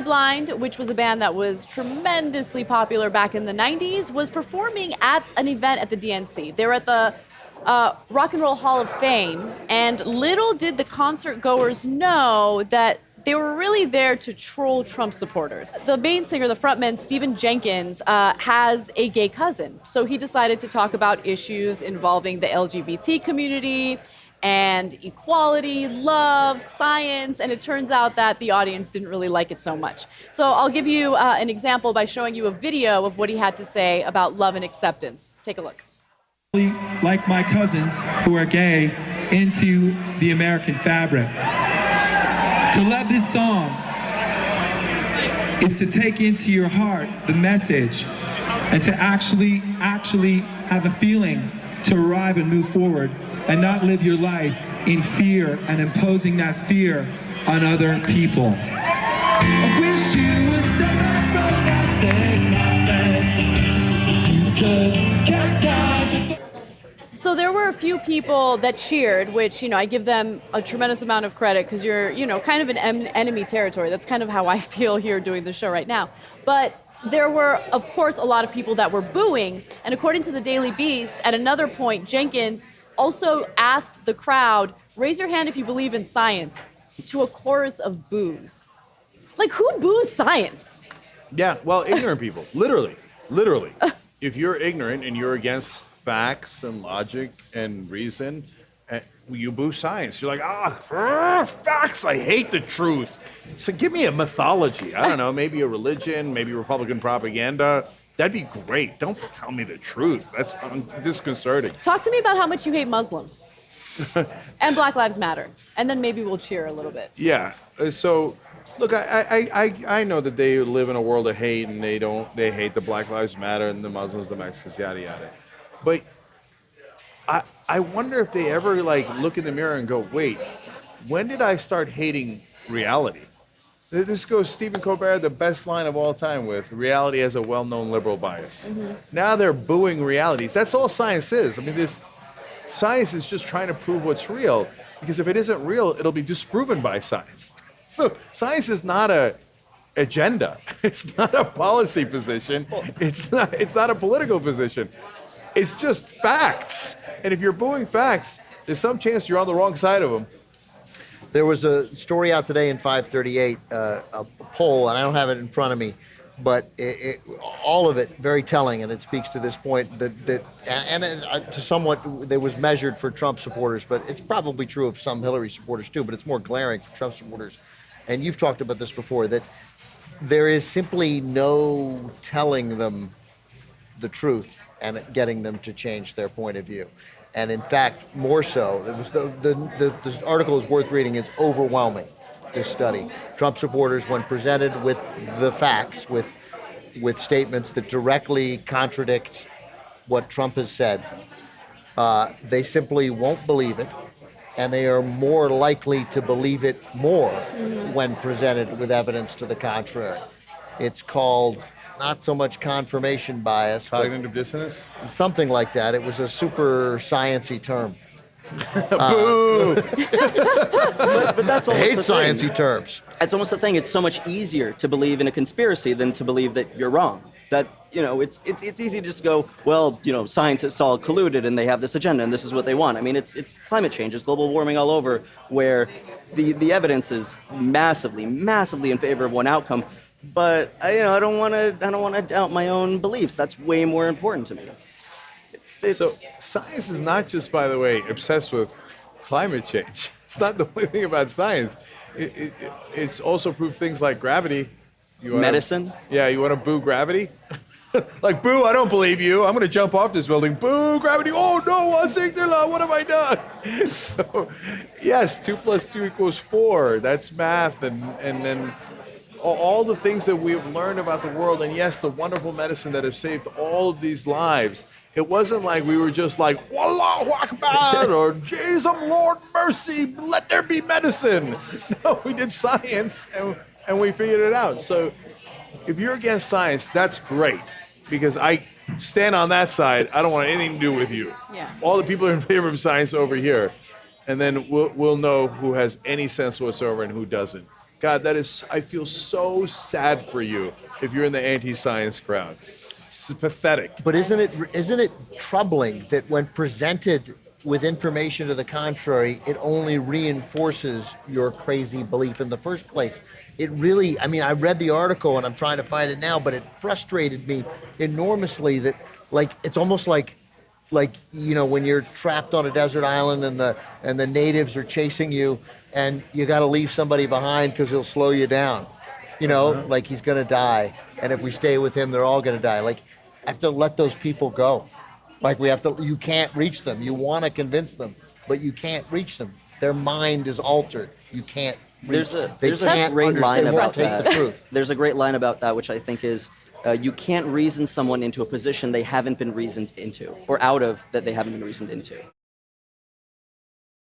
Blind, which was a band that was tremendously popular back in the 90s, was performing at an event at the DNC. They were at the Rock and Roll Hall of Fame, and little did the concert goers know that they were really there to troll Trump supporters. The main singer, the frontman Stephen Jenkins, has a gay cousin. So he decided to talk about issues involving the LGBT community and equality, love, science, and it turns out that the audience didn't really like it so much. So I'll give you an example by showing you a video of what he had to say about love and acceptance. Take a look. Like my cousins who are gay into the American fabric. To love this song is to take into your heart the message and to actually have a feeling to arrive and move forward and not live your life in fear and imposing that fear on other people. I wish you would step back from that thing, So there were a few people that cheered, which, I give them a tremendous amount of credit because you're, kind of in enemy territory. That's kind of how I feel here doing the show right now. But there were, of course, a lot of people that were booing. And according to the Daily Beast, at another point, Jenkins also asked the crowd, raise your hand if you believe in science, to a chorus of boos. Like, who boos science? Yeah, well, ignorant people. Literally. If you're ignorant and you're against facts and logic and reason, you boo science. You're like, facts, I hate the truth. So give me a mythology. I don't know, maybe a religion, maybe Republican propaganda. That'd be great. Don't tell me the truth. That's disconcerting. Talk to me about how much you hate Muslims and Black Lives Matter. And then maybe we'll cheer a little bit. Yeah. So, look, I know that they live in a world of hate and they hate the Black Lives Matter and the Muslims, the Mexicans, yada, yada. But I wonder if they ever look in the mirror and go, wait, when did I start hating reality? This goes Stephen Colbert, the best line of all time with reality has a well-known liberal bias. Mm-hmm. Now they're booing realities. That's all science is. I mean, science is just trying to prove what's real, because if it isn't real, it'll be disproven by science. So science is not a agenda. It's not a policy position. It's not a political position. It's just facts. And if you're booing facts, there's some chance you're on the wrong side of them. There was a story out today in 538, a poll, and I don't have it in front of me, but all of it very telling, and it speaks to this point that to somewhat it was measured for Trump supporters, but it's probably true of some Hillary supporters too, but it's more glaring for Trump supporters. And you've talked about this before, that there is simply no telling them the truth and getting them to change their point of view. And in fact, more so, it was the article is worth reading. It's overwhelming, this study. Trump supporters, when presented with the facts, with statements that directly contradict what Trump has said, they simply won't believe it, and they are more likely to believe it more when presented with evidence to the contrary. It's called not so much confirmation bias, cognitive dissonance? Something like that. It was a super sciencey term. Boo! But that's almost I hate the thing. sciencey terms. That's almost the thing. It's so much easier to believe in a conspiracy than to believe that you're wrong. That, it's easy to just go, well, scientists all colluded and they have this agenda and this is what they want. I mean, it's climate change, it's global warming all over, where the evidence is massively in favor of one outcome. But I don't want to doubt my own beliefs. That's way more important to me. So science is not just, by the way, obsessed with climate change. It's not the only thing about science. It's also proved things like gravity. Medicine? Yeah, you want to boo gravity? Like, boo, I don't believe you. I'm going to jump off this building. Boo, gravity. Oh, no, what have I done? So, yes, 2 + 2 = 4. That's math. And then all the things that we've learned about the world, and yes, the wonderful medicine that has saved all of these lives. It wasn't like we were just like, Wallahu Akbar, or Jesus, Lord mercy, let there be medicine. No, we did science, and we figured it out. So if you're against science, that's great, because I stand on that side. I don't want anything to do with you. Yeah. All the people are in favor of science over here, and then we'll know who has any sense whatsoever and who doesn't. God, that is, I feel so sad for you if you're in the anti-science crowd. It's pathetic. But isn't it troubling that when presented with information to the contrary, it only reinforces your crazy belief in the first place? It really, I mean, I read the article and I'm trying to find it now, but it frustrated me enormously that, like, it's almost like when you're trapped on a desert island and the natives are chasing you and you got to leave somebody behind because he'll slow you down. Like he's going to die. And if we stay with him, they're all going to die. Like, I have to let those people go. Like you can't reach them. You want to convince them, but you can't reach them. Their mind is altered. You can't reach them. There's a great line about that. The truth. There's a great line about that, which I think is, you can't reason someone into a position they haven't been reasoned into, or out of that they haven't been reasoned into.